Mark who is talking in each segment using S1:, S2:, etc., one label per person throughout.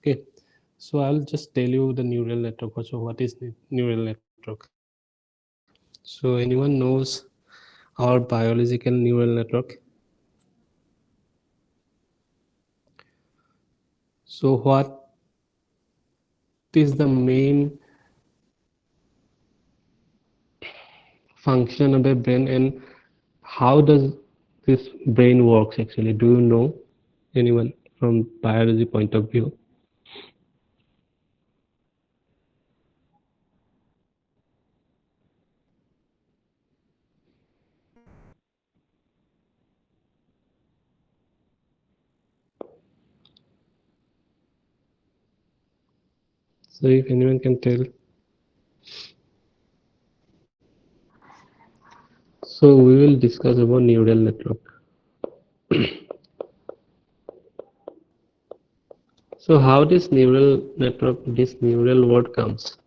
S1: Okay, so I'll just tell you the neural network. So what is neural network? So anyone knows our biological neural network? So what is the main function of the brain, and how does this brain works actually? Do you know anyone from biology point of view? So if anyone can tell. So we will discuss about neural network. So how this neural network, this neural word comes?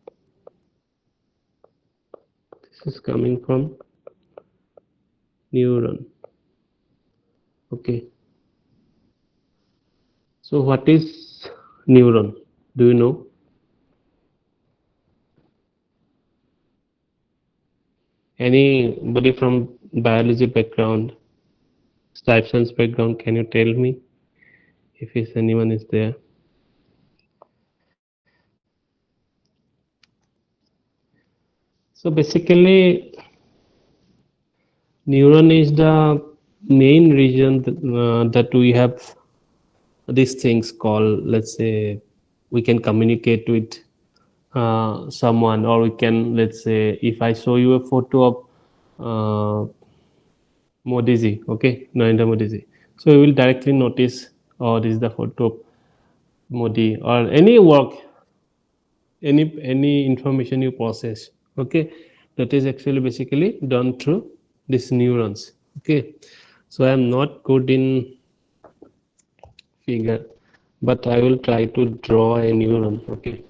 S1: This is coming from neuron. Okay. So what is neuron? Do you know? Anybody from biology background, life science background, can you tell me if is anyone is there? So basically, neuron is the main region that we have these things called, let's say, we can communicate with someone, or we can, let's say, if I show you a photo of Modi ji, okay, Narendra Modi ji, so you will directly notice, oh, this is the photo of Modi, or any work, any information you process, okay, that is actually basically done through these neurons. Okay, so I am not good in figure, but I will try to draw a neuron. Okay,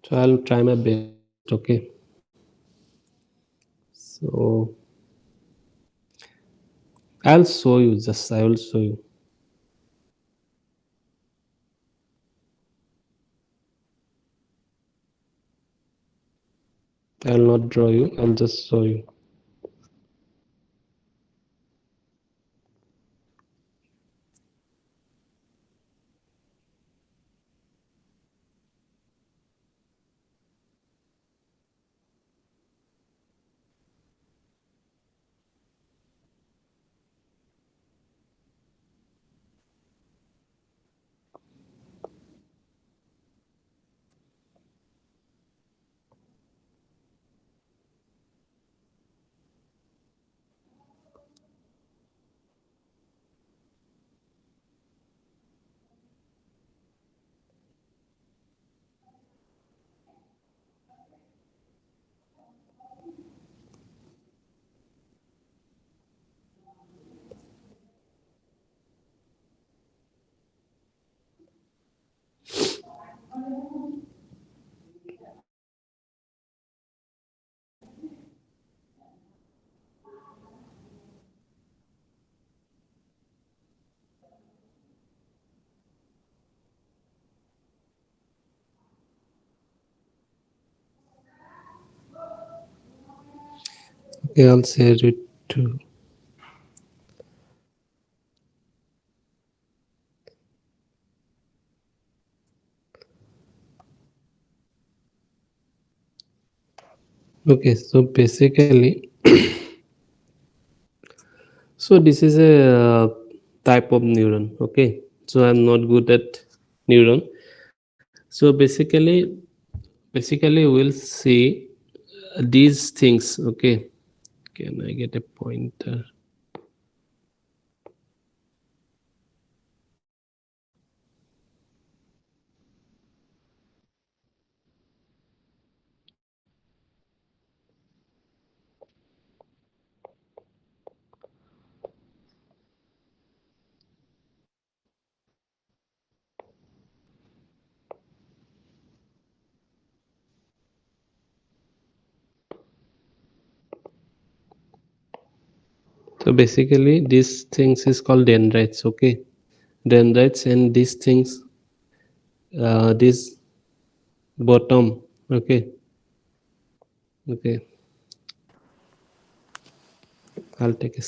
S1: so I'll try my best. Okay, so I'll show you, just I will show you. I'll not draw you, I'll just show you. Okay, I'll share it too. Okay, so basically, so this is a type of neuron. Okay, so I'm not good at neuron. So basically we'll see these things. Okay, can I get a pointer? So basically these things is called dendrites. Okay, dendrites, and these things, this bottom. Okay, okay, I'll take a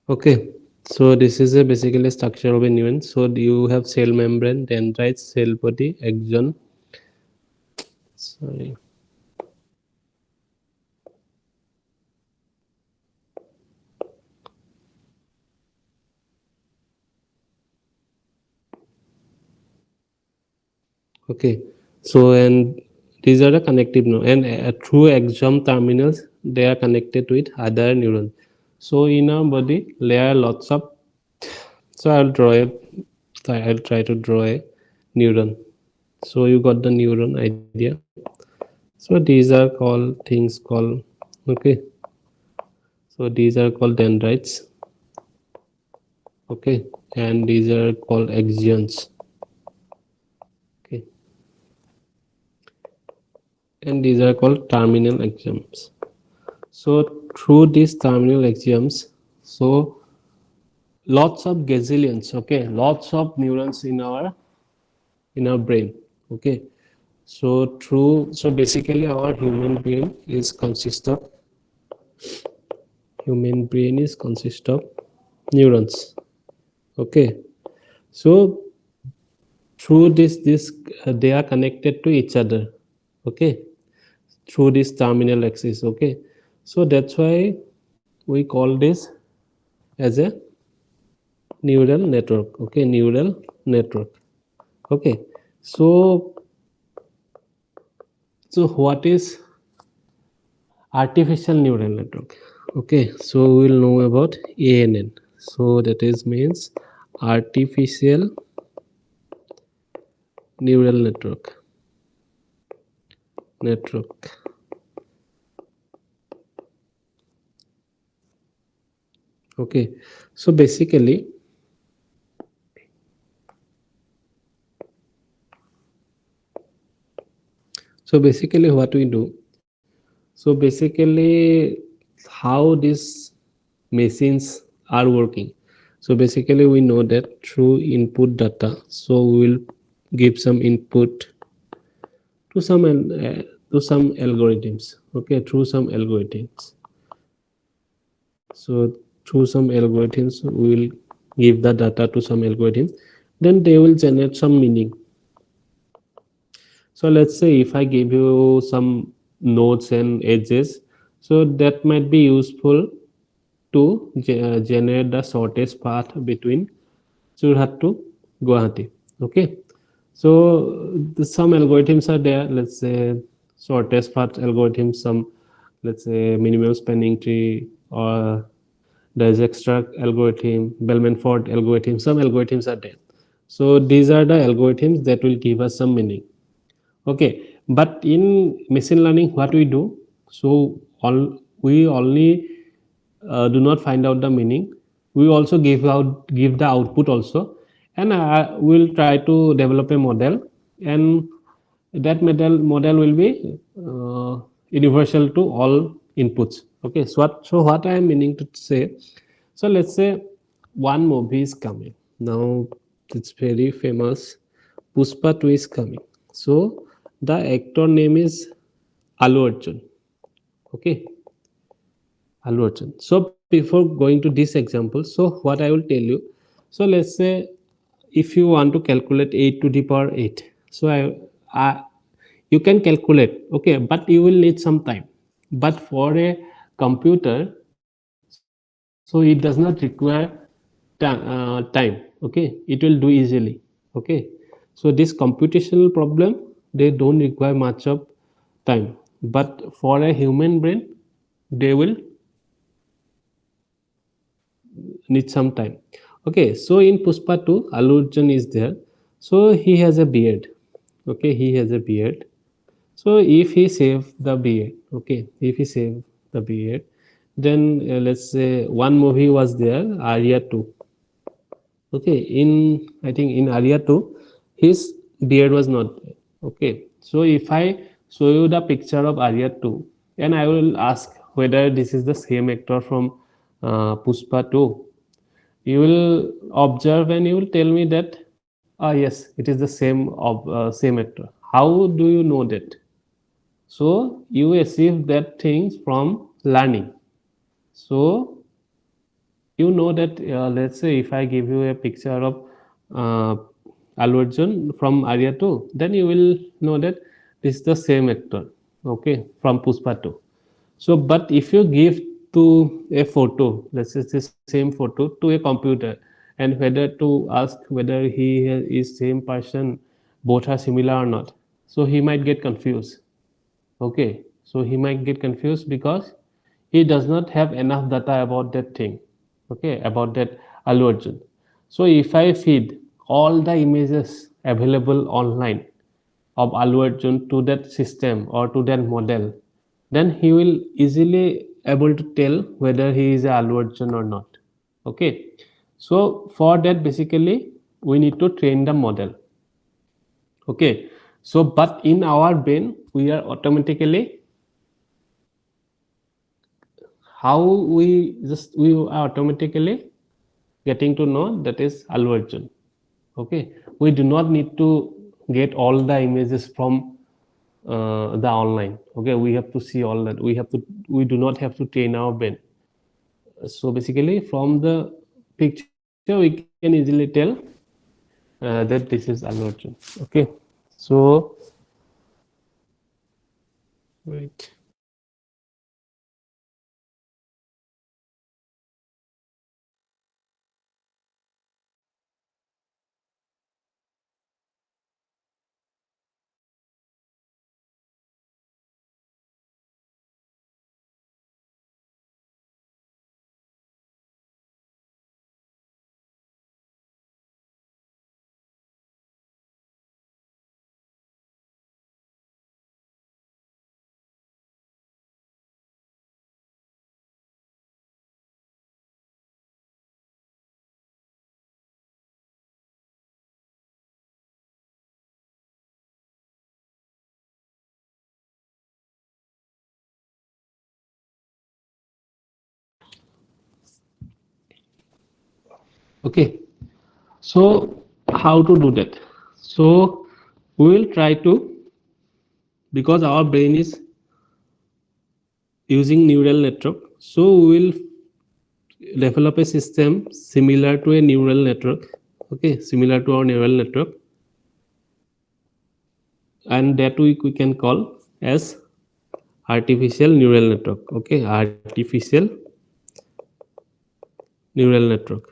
S1: Okay, so this is a basically structure of a neuron. So you have cell membrane, dendrites, cell body, axon. Sorry. Okay, so and these are the connective neuron, and through axon terminals they are connected with other neurons. So in our body there are lots of. So I'll try to draw a neuron. So you got the neuron idea. So these are called things called, okay. So these are called dendrites, okay, and these are called axons, okay, and these are called terminal axons. So through these terminal axons, so lots of gazillions, okay, lots of neurons in our brain, okay. So basically our human brain is consist of neurons, okay. So through this they are connected to each other, okay, through this terminal axis, okay. So that's why we call this as a neural network, okay, neural network, okay. So so what is artificial neural network? Okay, so we'll know about ANN. So that is means artificial neural network. Okay, so basically what we do, so basically how these machines are working. So basically we know that through input data, so we will give some input to some algorithms, okay, through some algorithms. So through some algorithms we will give the data to some algorithms, then they will generate some meaning. So let's say if I give you some nodes and edges, so that might be useful to generate the shortest path between Surhat to Guwahati. Okay, so some algorithms are there. Let's say shortest path algorithm, some, let's say, minimum spanning tree, or Dijkstra's algorithm, Bellman-Ford algorithm. Some algorithms are there. So these are the algorithms that will give us some meaning. Okay, but in machine learning, what we do? So all we only do not find out the meaning. We also give the output also, and we'll try to develop a model, and that model will be universal to all inputs. Okay, so what I am meaning to say. So let's say one movie is coming now. It's very famous. Pushpa 2 is coming. So the actor name is Allu Arjun. Okay, Allu Arjun. So before going to this example, so what I will tell you. So let's say if you want to calculate 8 to the power 8, so I you can calculate, okay, but you will need some time. But for a computer, so it does not require time, okay, it will do easily, okay. So this computational problem, they don't require much of time, but for a human brain they will need some time. Okay, so in Pushpa 2 Allu Arjun is there. So he has a beard, okay, he has a beard. So if he save the beard, okay, if he save the beard, then let's say one movie was there, Arya 2. Okay, in I think in Arya 2, his beard was not there. Okay, so if I show you the picture of Arya 2, and I will ask whether this is the same actor from Pushpa 2, you will observe and you will tell me that yes, it is the same actor. How do you know that? So you achieve that things from learning. So you know that let's say if I give you a picture of uh, Allu Arjun from Arya 2, then you will know that this is the same actor, okay, from Pushpa 2. So but if you give to a photo, let's say the same photo to a computer, and whether to ask whether he is same person, both are similar or not, so he might get confused. Okay, so he might get confused because he does not have enough data about that thing, okay, about that Allu Arjun. So if I feed all the images available online of Allu Arjun to that system or to that model, then he will easily able to tell whether he is a Allu Arjun or not. Okay, so for that basically we need to train the model. Okay, so but in our brain we are automatically, how we are automatically getting to know that is Allu Arjun. Okay, we do not need to get all the images from the online. Okay, we have to see all that. We do not have to train our brain. So basically, from the picture, we can easily tell that this is Allu Arjun. Okay, so wait. Okay, so how to do that? So we will try to, because our brain is using neural network, so we will develop a system similar to a neural network. Okay, similar to our neural network, and that we can call as artificial neural network. Okay, artificial neural network.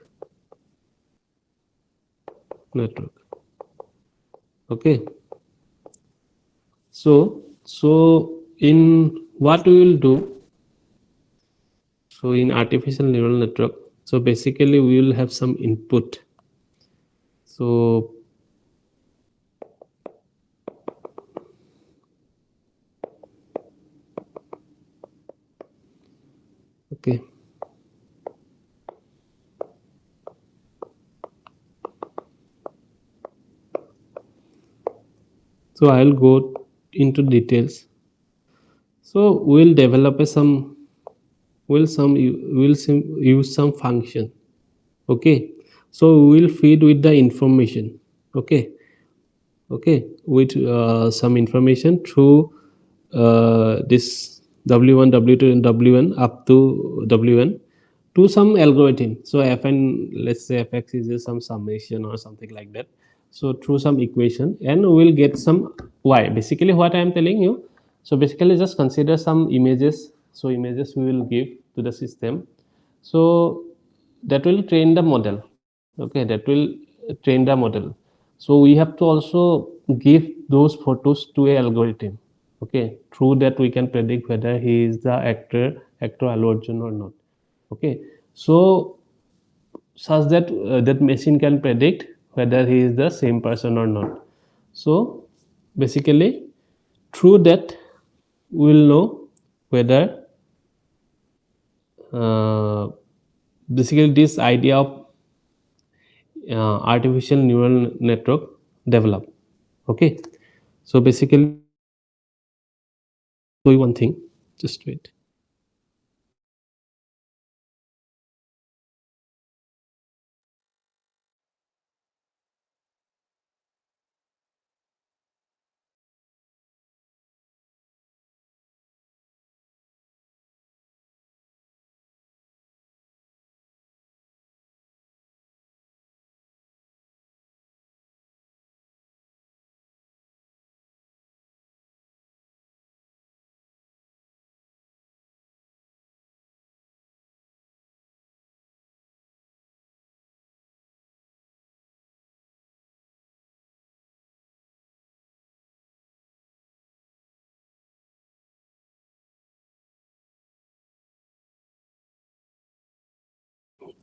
S1: Okay, so in what we will do, so in artificial neural network, so basically we will have some input. So okay, so I'll go into details. So we'll develop a some, will use some function. Okay, so we will feed with the information. Okay, okay, with some information through this w1 w2 and w1 up to w1 to some algorithm. So fn, let's say fx is just some summation or something like that. So through some equation, and we will get some y. Basically what I am telling you, so basically just consider some images. So images we will give to the system, so that will train the model. Okay, that will train the model. So we have to also give those photos to a algorithm. Okay, through that we can predict whether he is the actor Allu Arjun or not. Okay, so such that that machine can predict whether he is the same person or not. So basically Through that, we will know whether basically this idea of artificial neural network develop. Okay, so basically do one thing, just wait.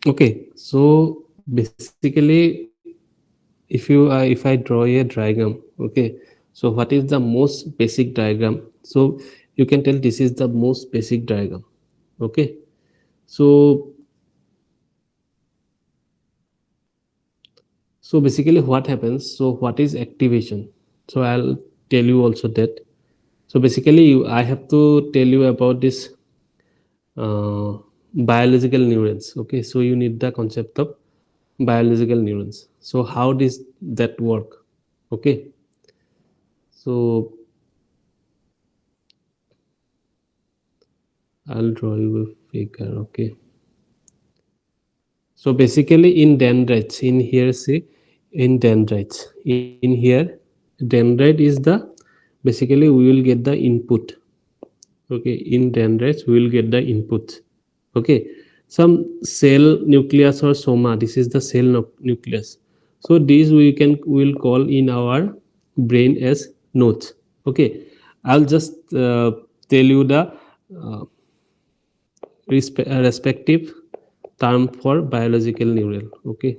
S1: Okay, so basically if I draw a diagram, okay, so what is the most basic diagram? So you can tell this is the most basic diagram. Okay, so basically what happens, so what is activation? So I'll tell you also that. So basically I have to tell you about this biological neurons. Okay, so you need the concept of biological neurons. So how does that work? Okay, so I'll draw you a figure. Okay, so basically in dendrites, in here see, in dendrites, in here dendrite is the, basically we will get the input. Okay, in dendrites we will get the input. Okay, some cell nucleus or soma, this is the cell nucleus. So these we can, will call in our brain as nodes. Okay, I'll just tell you the uh, respective term for biological neural. Okay,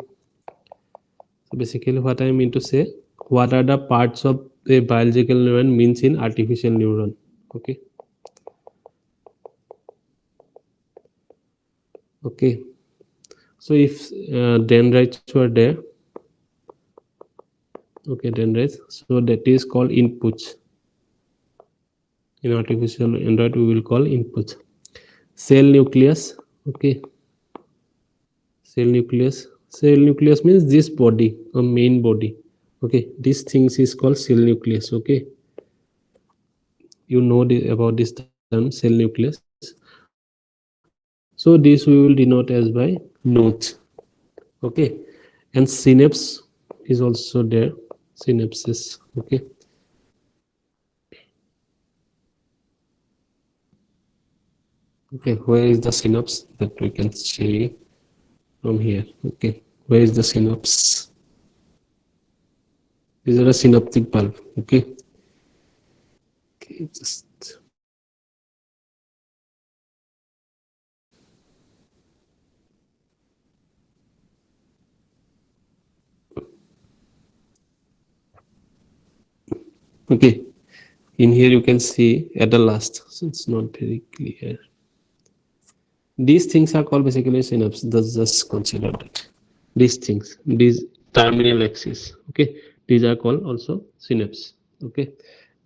S1: so basically what I mean to say, what are the parts of a biological neuron means in artificial neuron. Okay, okay, so if dendrites were there, okay, dendrites, so that is called inputs. In artificial android we will call inputs. Cell nucleus, okay, cell nucleus means this body, a main body. Okay, this things is called cell nucleus. Okay, you know about this term, cell nucleus. So this we will denote as by nodes. Okay, and synapse is also there, synapses. Okay, okay, where is the synapse that we can see from here? Okay, where is the synapse? These are a synaptic bulb. Okay, okay, just okay. In here you can see at the last, so it's not very clear. These things are called basically synapse. That's just consider that. These things, these terminal axis, okay, these are called also synapse. Okay,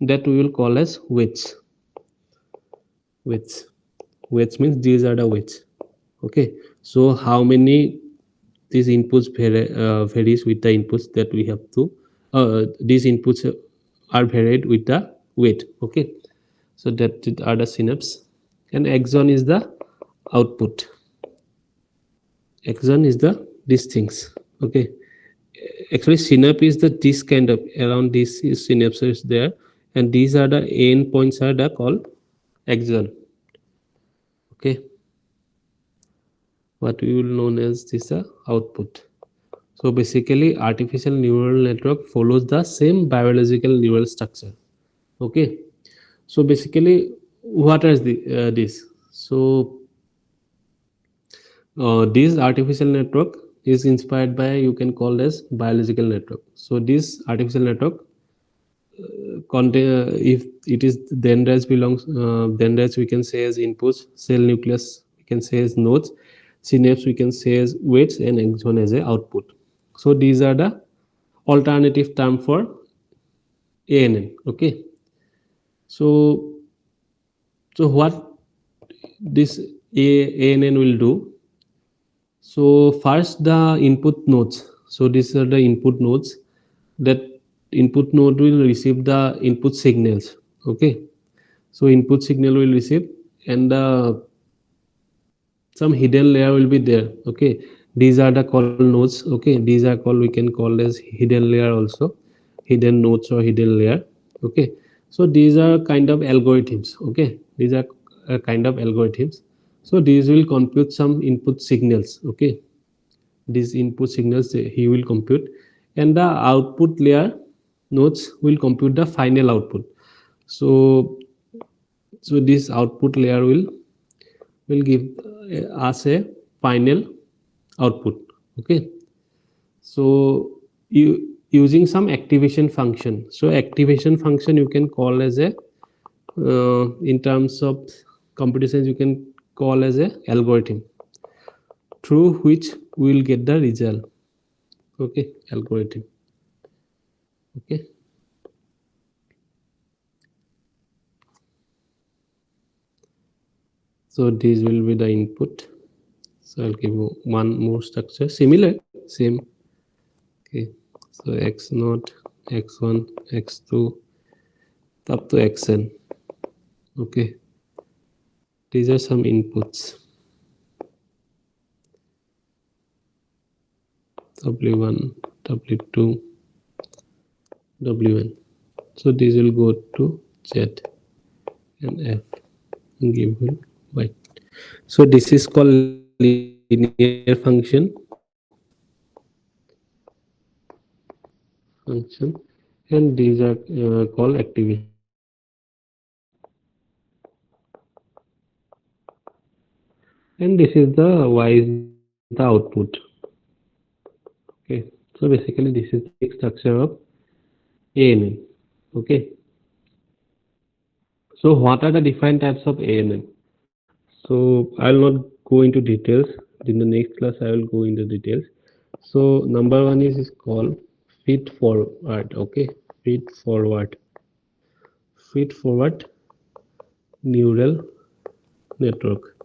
S1: that we will call as weights. Weights. Weights means these are the weights. Okay, so how many these inputs varies with the inputs that we have to. These inputs are varied with the weight. Okay, so that are the synapse, and axon is the output. Axon is the these things. Okay, actually synapse is the this kind of, around this is synapses there, and these are the end points are the called axon. Okay, what we will known as this output. So basically artificial neural network follows the same biological neural structure. Okay, so basically what is the this, so this artificial network is inspired by, you can call as biological network. So this artificial network if it is dendrites belongs, dendrites we can say as inputs, cell nucleus we can say as nodes, synapse we can say as weights, and axon as a output. So these are the alternative term for ANN. Okay, so what this ANN will do? So first the input nodes. So these are the input nodes. That input node will receive the input signals. Okay, so input signal will receive, and some hidden layer will be there. Okay, these are the called nodes. Okay, these are called, we can call as hidden layer also, hidden nodes or hidden layer. Okay, so these are kind of algorithms. Okay, these are kind of algorithms. So these will compute some input signals. Okay, these input signals he will compute, and the output layer nodes will compute the final output. So this output layer will give us a final output. Okay, so you using some activation function. So activation function you can call as a, in terms of computer science you can call as a algorithm through which we will get the result. Okay, algorithm. Okay, so this will be the input. So I'll give you one more structure similar, same. Okay, so x naught, x1, x2 up to xn. Okay, these are some inputs, w1, w2, wn. So these will go to z and f and give you y. So this is called linear function, and these are called activation function. And this is the y is the output. Okay, so basically this is the basic structure of ANN. Okay, so what are the different types of ANN? So I'll not go into details. In the next class I will go into details. So number one is called feed forward. Okay, feed forward, feed forward neural network.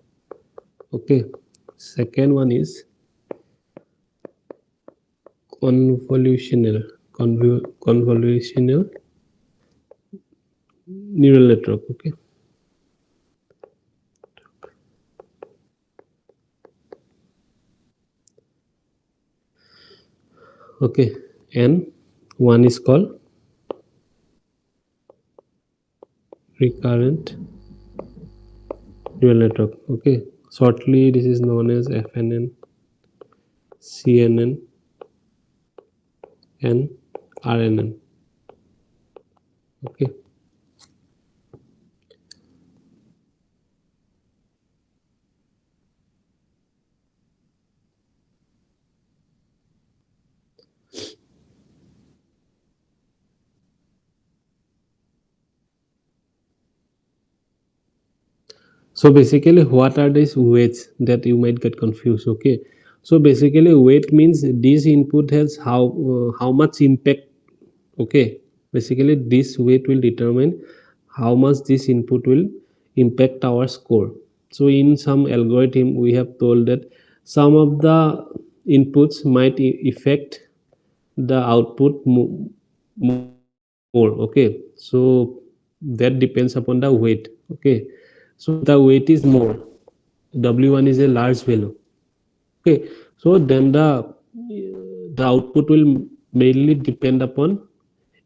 S1: Okay, second one is convolutional, convolutional neural network. Okay, okay, and one is called recurrent neural network. Okay, shortly this is known as FNN, CNN, and RNN. Okay, so basically what are these weights that you might get confused? Okay, so basically weight means this input has how much impact. Okay, basically this weight will determine how much this input will impact our score. So in some algorithm we have told that some of the inputs might affect the output more. Okay, so that depends upon the weight. Okay, so if the weight is more, w1 is a large value. Okay, so then the output will mainly depend upon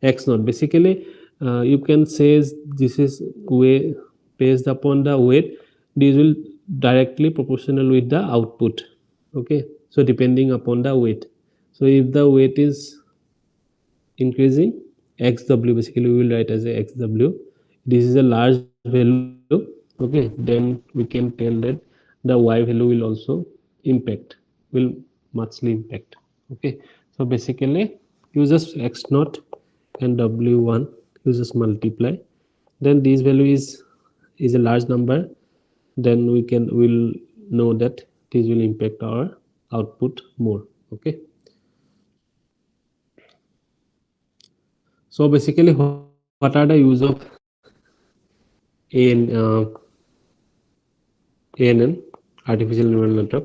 S1: x naught. Basically you can say this is way based upon the weight. This will directly proportional with the output. Okay, so depending upon the weight. So if the weight is increasing, xw, basically we will write as a xw, this is a large value. Okay, then we can tell that the y value will also impact, will muchly impact. Okay, so basically use just x naught and w1 you just multiply, then this value is a large number, then we'll know that this will impact our output more. Okay, so basically what are the use of an ANN, artificial neural network?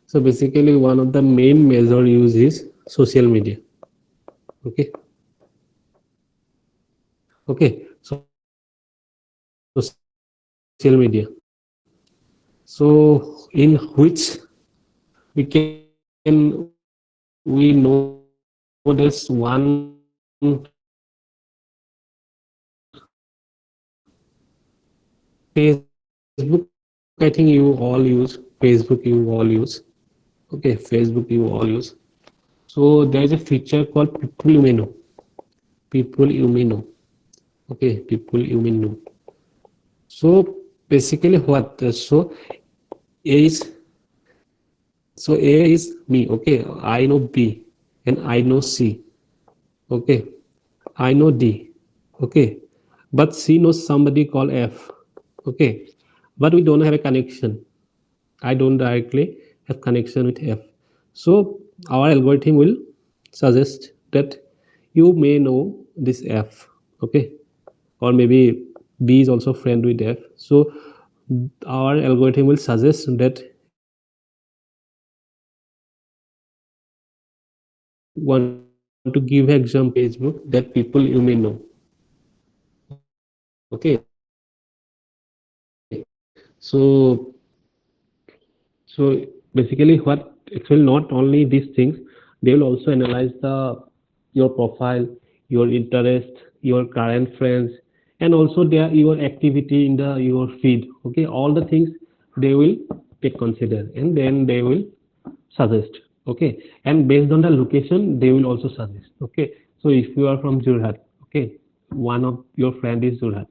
S1: So basically one of the main major use is social media. Okay, okay, social media. So in which we know there's one Facebook. I think you all use Facebook. You all use, okay, Facebook you all use. So there is a feature called people you may know. People you may know. Okay, people you may know. So basically what? So A is so A is me. Okay, I know B and I know C. Okay, I know D. Okay, but C knows somebody called F. Okay, but we don't have a connection. I don't directly have connection with F. So our algorithm will suggest that you may know this F. Okay, or maybe B is also friend with F. So our algorithm will suggest that want to give example Facebook that people you may know. Okay, so so basically what actually not only these things, they will also analyze the your profile, your interest, your current friends, and also their your activity in the your feed. Okay, all the things they will take consider, and then they will suggest. Okay, and based on the location they will also suggest. Okay, so if you are from Jorhat, okay, one of your friend is Jorhat.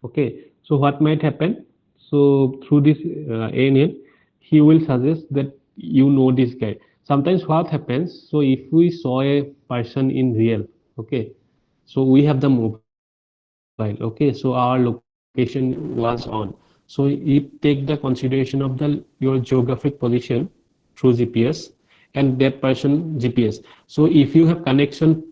S1: Okay, so what might happen? So through this ANN, he will suggest that you know this guy. Sometimes what happens? So if we saw a person in real, okay, so we have the mobile. Okay, so our location was on. So it take the consideration of the your geographic position through GPS, and that person GPS. So if you have connection,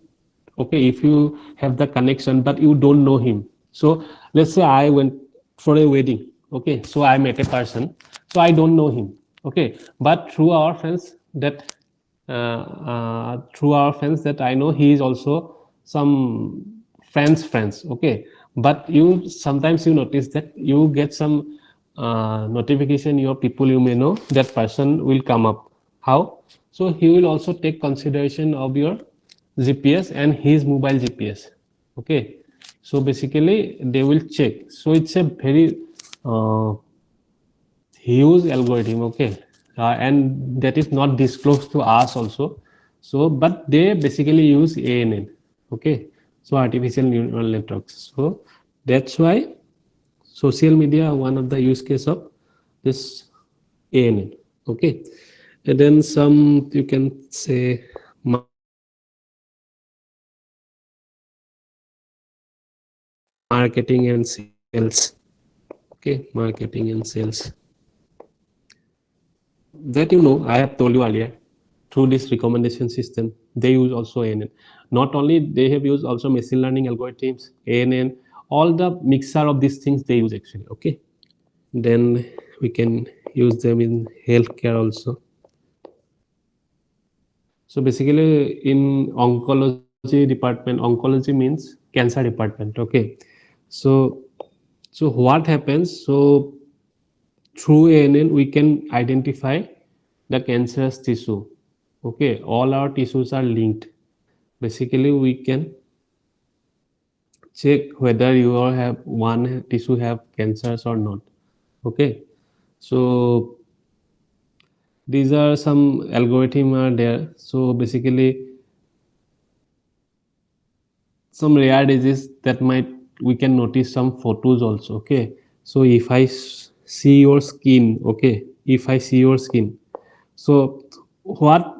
S1: okay, if you have the connection but you don't know him, so let's say I went for a wedding, okay, so I met a person, so I don't know him, okay, but through our friends that through our friends that I know, he is also some friends, okay, but you sometimes you notice that you get some notification, your people you may know, that person will come up. How? So he will also take consideration of your GPS and his mobile GPS. Okay, so basically they will check. So it's a very uh, huge algorithm. Okay, and that is not disclosed to us also. So, but they basically use ANN. Okay, so artificial neural networks. So that's why social media one of the use case of this ANN. Okay, and then some you can say marketing and sales. Okay, marketing and sales. Okay, marketing and sales. That I have told you earlier, through this recommendation system, they use also ANN. Not only they have used also machine learning algorithms, ANN, all the mixer of these things they use actually. Okay, then we can use them in healthcare also. So basically in oncology department, oncology means cancer department. Okay, so so what happens? So through ANN we can identify the cancerous tissue. Okay, all our tissues are linked. Basically we can check whether you have one tissue have cancers or not. Okay, so these are some algorithm are there. So basically some rare disease that might we can notice some photos also. Okay, so if I see your skin, okay, if I see your skin, so what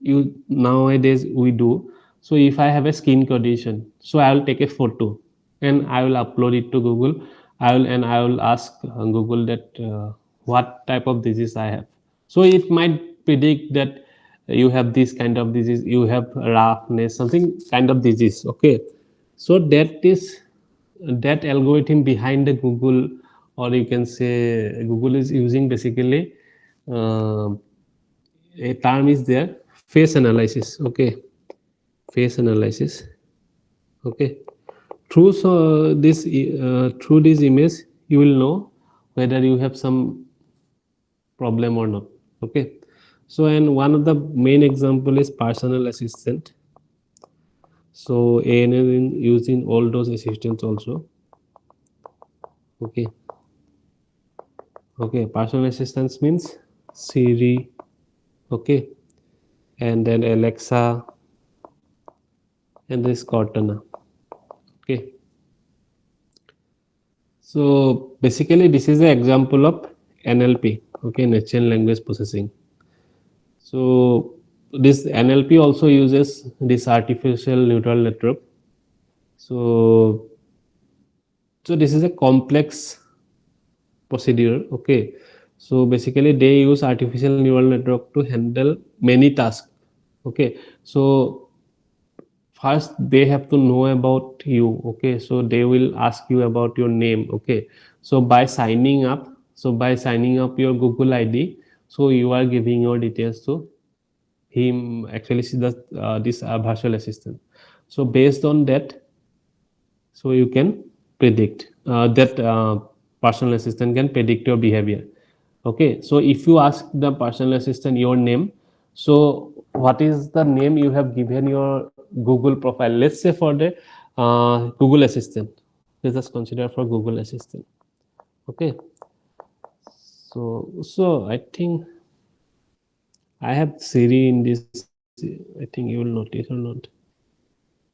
S1: you nowadays we do, So if I have a skin condition, so I will take a photo and I will upload it to Google. I will ask Google that what type of disease I have. So it might predict that you have this kind of disease, you have roughness, something kind of disease. Okay, so that is that algorithm behind the Google, or you can say Google is using basically uh, a term is there, face analysis. Okay, face analysis. Okay, through through this image you will know whether you have some problem or not. Okay, so and one of the main example is personal assistant. So ANN using all those assistants also. Okay, okay, personal assistants means Siri. Okay, and then Alexa and this Cortana. Okay, so basically this is an example of NLP. Okay, natural language processing. So this NLP also uses this artificial neural network. So so this is a complex procedure. Okay, so basically they use artificial neural network to handle many tasks. Okay, so first they have to know about you. Okay, so they will ask you about your name. Okay, so by signing up your Google ID, so you are giving your details to him. Actually see the this virtual assistant. So based on that, so you can predict that personal assistant can predict your behavior. Okay, so if you ask the personal assistant your name, so what is the name you have given your Google profile? Let's say for the Google assistant, let's just consider for Google assistant. Okay, so I think I have Siri in this. I think you will notice or not.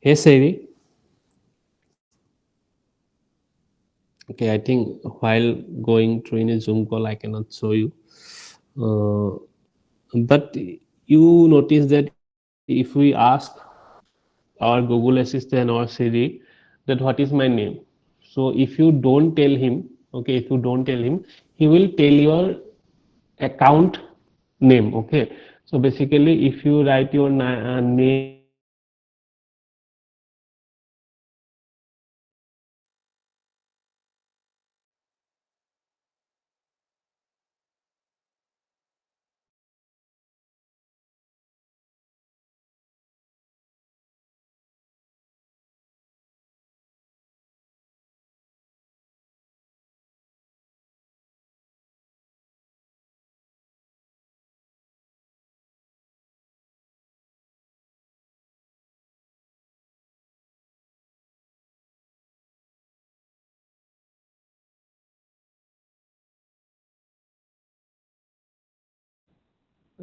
S1: Hey Siri. Okay, I think while going through in a Zoom call, I cannot show you. Uh, but you notice that if we ask our Google Assistant or Siri that what is my name, so if you don't tell him, okay, if you don't tell him, he will tell your account name. Okay, so basically, if you write your name in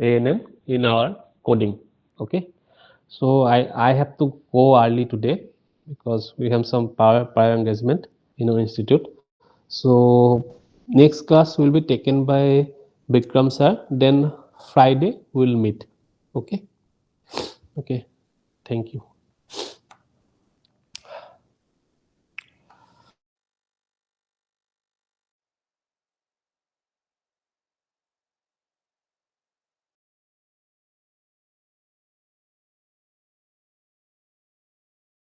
S1: ANN in our coding. Okay, so I have to go early today because we have some prior engagement in our institute. So next class will be taken by Bikram sir. Then Friday we'll meet. Okay. Okay. Thank you.